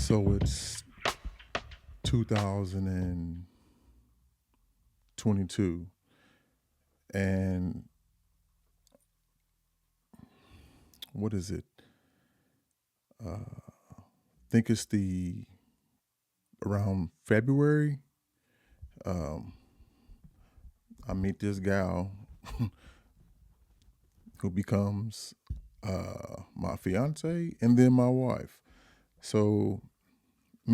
So it's 2022, and what is it? I think it's the around February. Um, I meet this gal who becomes my fiance and then my wife. So,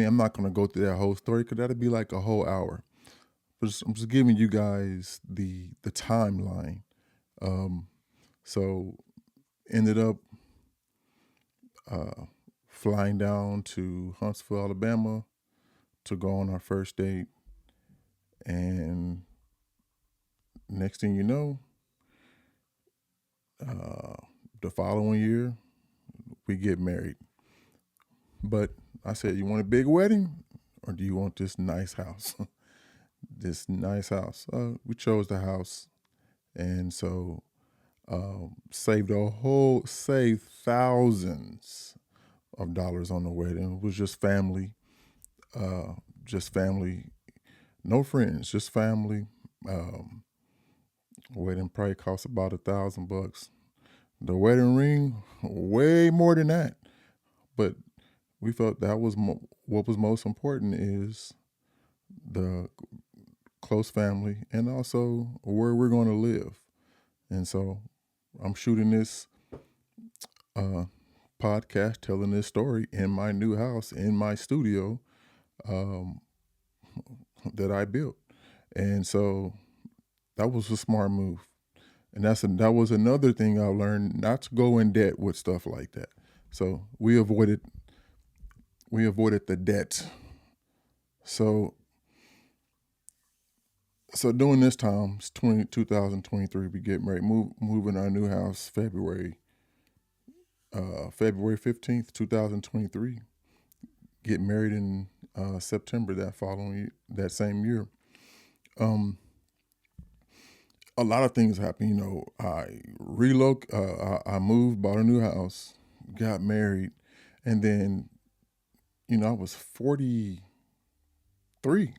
I'm not gonna go through that whole story because that'd be like a whole hour. I'm just giving you guys the timeline. Um, so ended up uh, flying down to Huntsville, Alabama to go on our first date. And next thing you know, uh, the following year, we get married. But I said, you want a big wedding or do you want this nice house? This nice house. We chose the house. And so saved thousands of dollars on the wedding. It was uh, just family, no friends, just family. Um, Wedding probably cost about $1,000. The wedding ring, way more than that. But we felt that was what was most important is the close family and also where we're going to live. And so I'm shooting this uh, podcast, telling this story in my new house, in my studio um, that I built. And so that was a smart move. And that was another thing I learned not to go in debt with stuff like that. So we avoided the debt. So during this time, it's 2023, we get married, move in our new house February 15th, 2023. Get married in September that same year. Um, a lot of things happened. I moved, bought a new house, got married, and then I was 43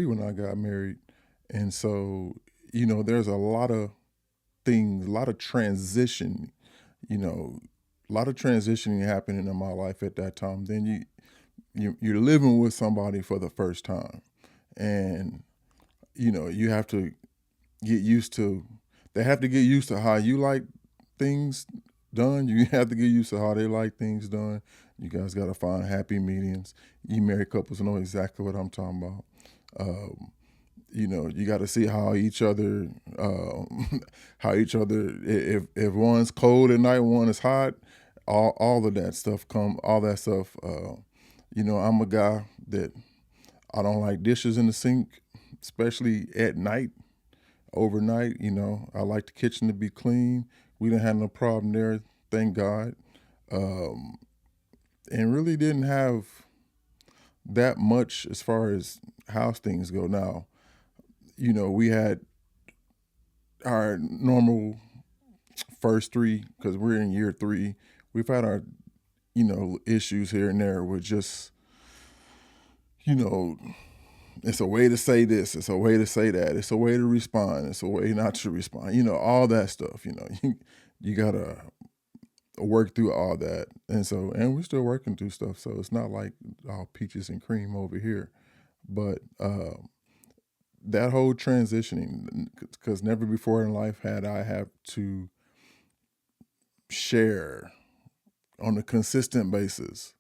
when I got married. And so, there's a lot of things, a lot of transition, you know, a lot of transitioning happening in my life at that time. Then you're living with somebody for the first time. And, you have to get used to, they have to get used to how you like things done. You have to get used to how they like things done. You guys got to find happy mediums. You married couples know exactly what I'm talking about. You got to see how each other, if one's cold at night, one is hot. All of that stuff all that stuff. I'm a guy that I don't like dishes in the sink, especially at night, overnight. I like the kitchen to be clean. We didn't have no problem there, thank God. Um, and really didn't have that much as far as house things go. Now, we had our normal first three because we're in year three. We've had our, issues here and there with just, you know, it's a way to say this, it's a way to say that, it's a way to respond, it's a way not to respond, all that stuff, you gotta work through all that. And we're still working through stuff. So it's not like all peaches and cream over here. But that whole transitioning, because never before in life had I have to share on a consistent basis,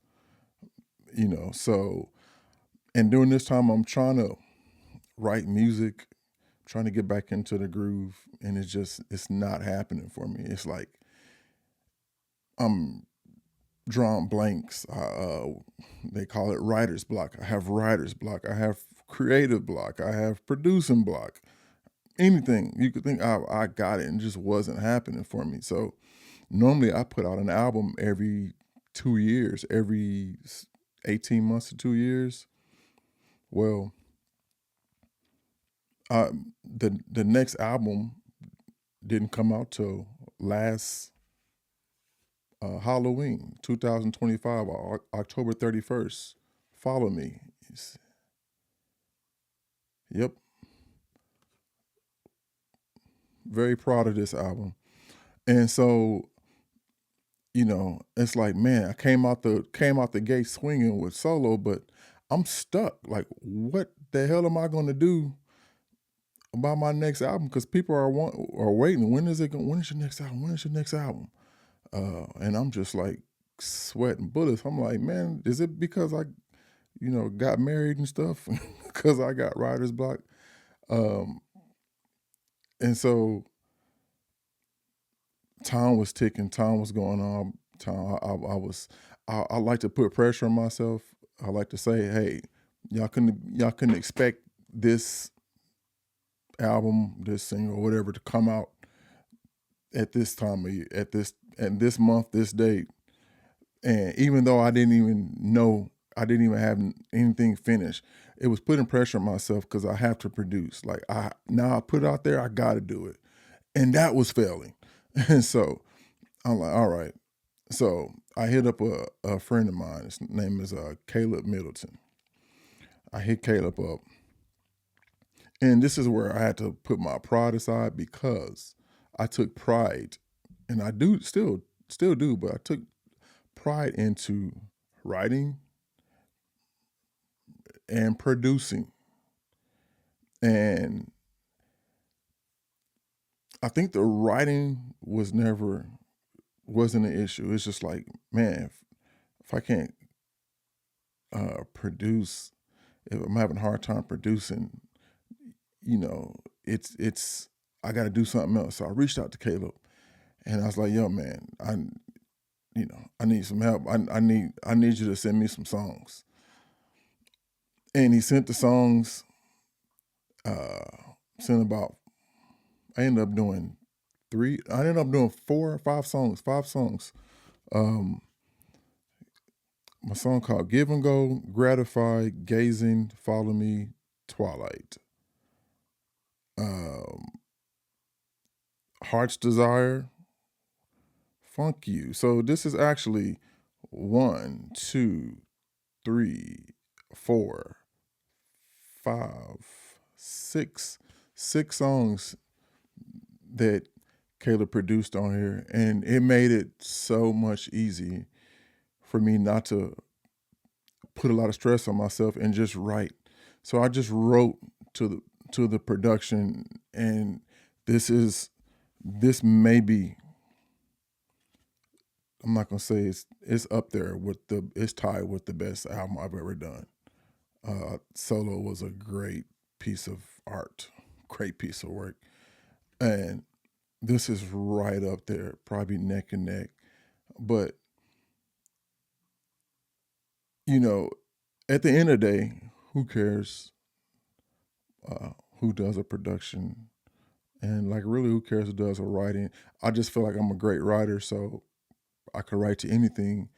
So, and during this time, I'm trying to write music, trying to get back into the groove, and it's not happening for me. It's like I'm drawing blanks. They call it writer's block. I have writer's block. I have creative block. I have producing block. Anything you could think, I got it, and it just wasn't happening for me. So normally I put out an album every 2 years, every 18 months to 2 years. Well, the next album didn't come out till last Halloween 2025, October 31st. Follow Me. Yep, very proud of this album. And so, it's like, man, I came out the gate swinging with Solo, but I'm stuck. Like, what the hell am I going to do about my next album? Because people are waiting. When is it? When is your next album? When is your next album? And I'm just like sweating bullets. I'm like, man, is it because I, got married and stuff? Because I got writer's block. Um, and so time was ticking, time was going on. I like to put pressure on myself. I like to say, hey, y'all couldn't expect this album, this single, whatever, to come out at this time of year, at this month, this date. And even though I didn't even know, I didn't even have anything finished, it was putting pressure on myself because I have to produce. Like, I put it out there, I got to do it, and that was failing. And so I'm like, all right. So I hit up a friend of mine. His name is Caleb Middleton. I hit Caleb up, and this is where I had to put my pride aside because I took pride, and I do still do, but I took pride into writing and producing. And I think the writing wasn't an issue. It's just like, man, if I can't produce, if I'm having a hard time producing, it's I got to do something else. So I reached out to Caleb, and I was like, yo, man, I need some help. I need you to send me some songs. And he sent the songs. Sent about. I ended up doing three. I ended up doing 4 or 5 songs. 5 songs. Um, my song called "Give and Go," "Gratify," "Gazing," "Follow Me," "Twilight," um, "Heart's Desire," "Funk You." So this is actually one, two, three, four, five, six songs that Caleb produced on here, and it made it so much easy for me not to put a lot of stress on myself and just write. So I just wrote to the production, and this may be, I'm not gonna say it's up there with it's tied with the best album I've ever done. Solo was a great piece of art, great piece of work, and this is right up there, probably neck and neck. But you know, at the end of the day, who cares who does a production? And like, really, who cares who does a writing? I just feel like I'm a great writer, so I could write to anything.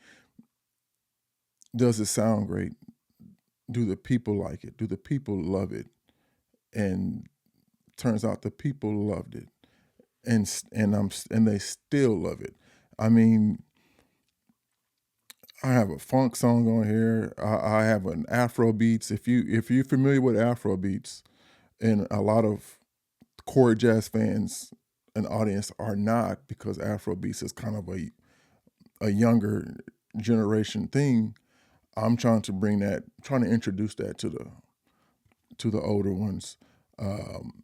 Does it sound great? Do the people like it? Do the people love it? And turns out the people loved it, and they still love it. I mean, I have a funk song on here. I have an Afro beats. If you're familiar with Afro beats, and a lot of core jazz fans and audience are not, because Afro beats is kind of a younger generation thing. I'm trying to introduce that to the older ones. Um,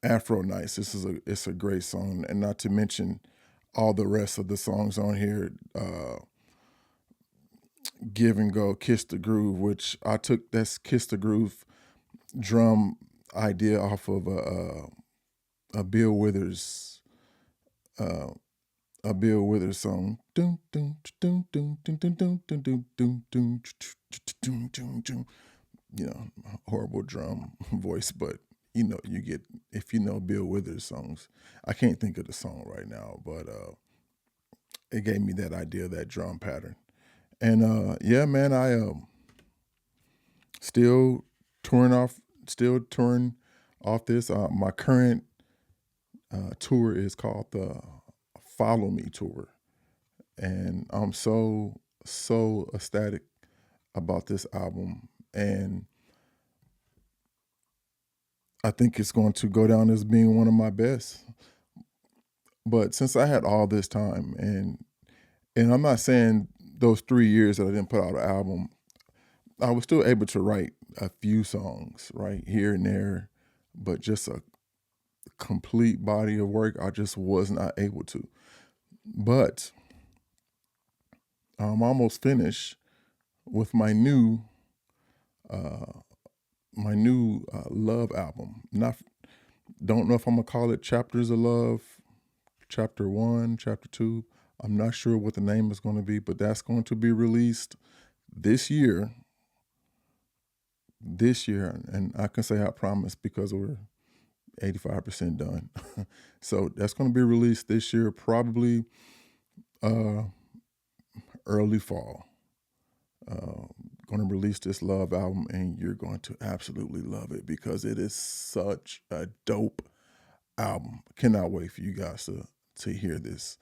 Afro Nights. It's a great song, and not to mention all the rest of the songs on here. Give and Go, Kiss the Groove, which I took that's Kiss the Groove drum idea off of a Bill Withers uh, a Bill Withers song. Horrible drum voice, but you get, if you know Bill Withers songs. I can't think of the song right now, but it gave me that idea, that drum pattern. And yeah, man, I still touring off, still touring off this. My current tour is called the Follow Me Tour. and I'm so ecstatic about this album, and I think it's going to go down as being one of my best. But since I had all this time, and I'm not saying those 3 years that I didn't put out an album, I was still able to write a few songs right here and there, but just a complete body of work, I just was not able to. But I'm almost finished with uh, my new love album. Not don't know if I'm gonna call it Chapters of Love, Chapter One, Chapter Two. I'm not sure what the name is going to be, but that's going to be released this year. This year, and I can say I promise because we're 85% done. So that's going to be released this year, probably uh, early fall. Uh, going to release this love album, and you're going to absolutely love it because it is such a dope album. Cannot wait for you guys to hear this.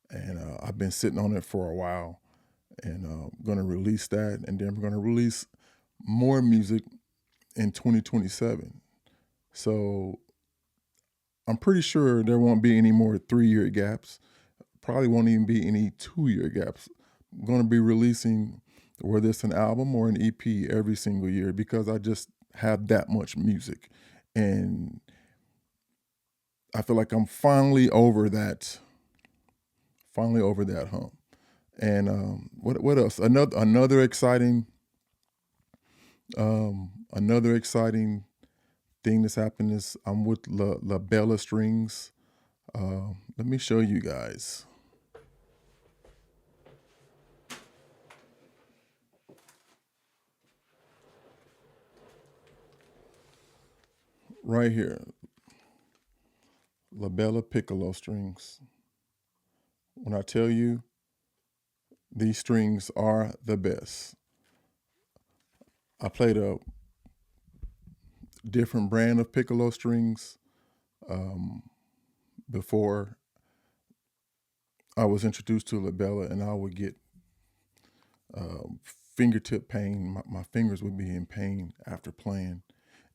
And I've been sitting on it for a while, and going to release that, and then we're going to release more music in 2027. So I'm pretty sure there won't be any more 3 year gaps. Probably won't even be any 2 year gaps. I'm going to be releasing, whether it's an album or an EP, every single year because I just have that much music. And I feel like I'm finally over that hump. And what else? Another exciting thing that's happened is I'm with La Bella Strings. Let me show you guys right here. La Bella Piccolo Strings. When I tell you these strings are the best, I played a different brand of piccolo strings um, before I was introduced to La Bella, and I would get fingertip pain. My fingers would be in pain after playing,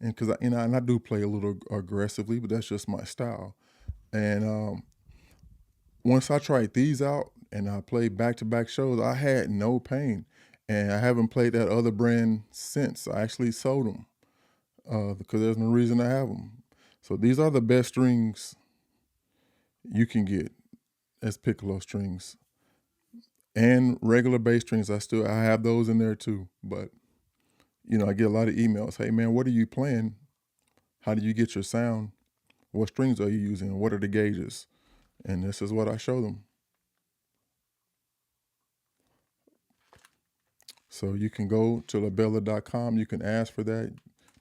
and because I do play a little aggressively, but that's just my style. And once I tried these out and I played back to back shows, I had no pain, and I haven't played that other brand since. I actually sold them because there's no reason to have them. So these are the best strings you can get as piccolo strings and regular bass strings. I have those in there too, but I get a lot of emails. Hey man, what are you playing? How do you get your sound? What strings are you using? What are the gauges? And this is what I show them. So you can go to labella.com. You can ask for that.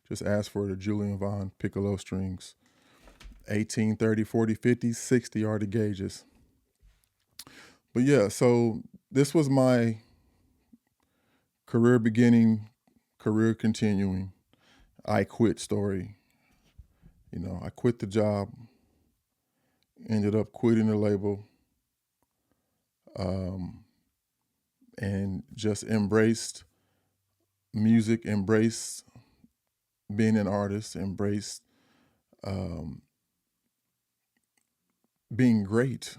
Just ask for the Julian Vaughn piccolo strings. 18, 30, 40, 50, 60 are the gauges. But yeah, so this was my career beginning, career continuing. I quit story. I quit the job, ended up quitting the label, um, and just embraced music, embraced being an artist, embraced um, being great.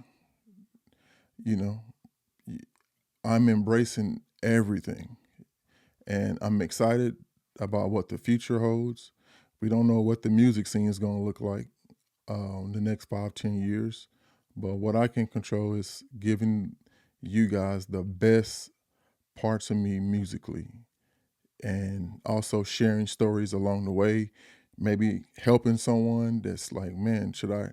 You know, I'm embracing everything, and I'm excited about what the future holds. We don't know what the music scene is going to look like the next 5, 10 years, but what I can control is giving you guys the best parts of me musically, and also sharing stories along the way, maybe helping someone that's like, man, should I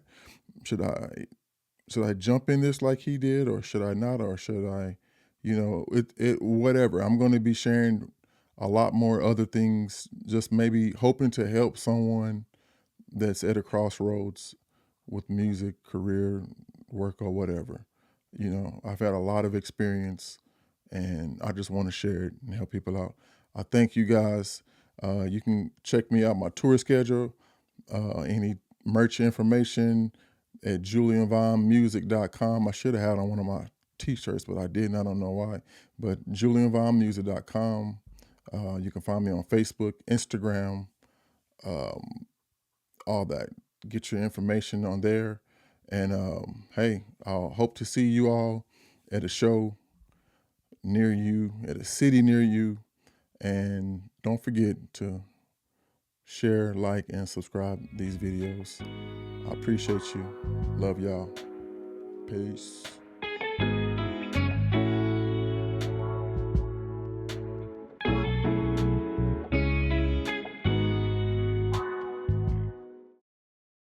should I jump in this like he did, or should I not, or should I, it whatever. I'm going to be sharing a lot more other things, just maybe hoping to help someone that's at a crossroads with music, career, work, or whatever. I've had a lot of experience, and I just want to share it and help people out. I thank you guys. You can check me out, my tour schedule, any merch information at julianvaughnmusic.com. I should have had on one of my t-shirts, but I didn't. I don't know why. But JulianVaughnMusic.com. You can find me on Facebook, Instagram, all that. Get your information on there. And hey, I'll hope to see you all at a show near you, at a city near you. And don't forget to share, like, and subscribe these videos. I appreciate you. Love y'all. Peace.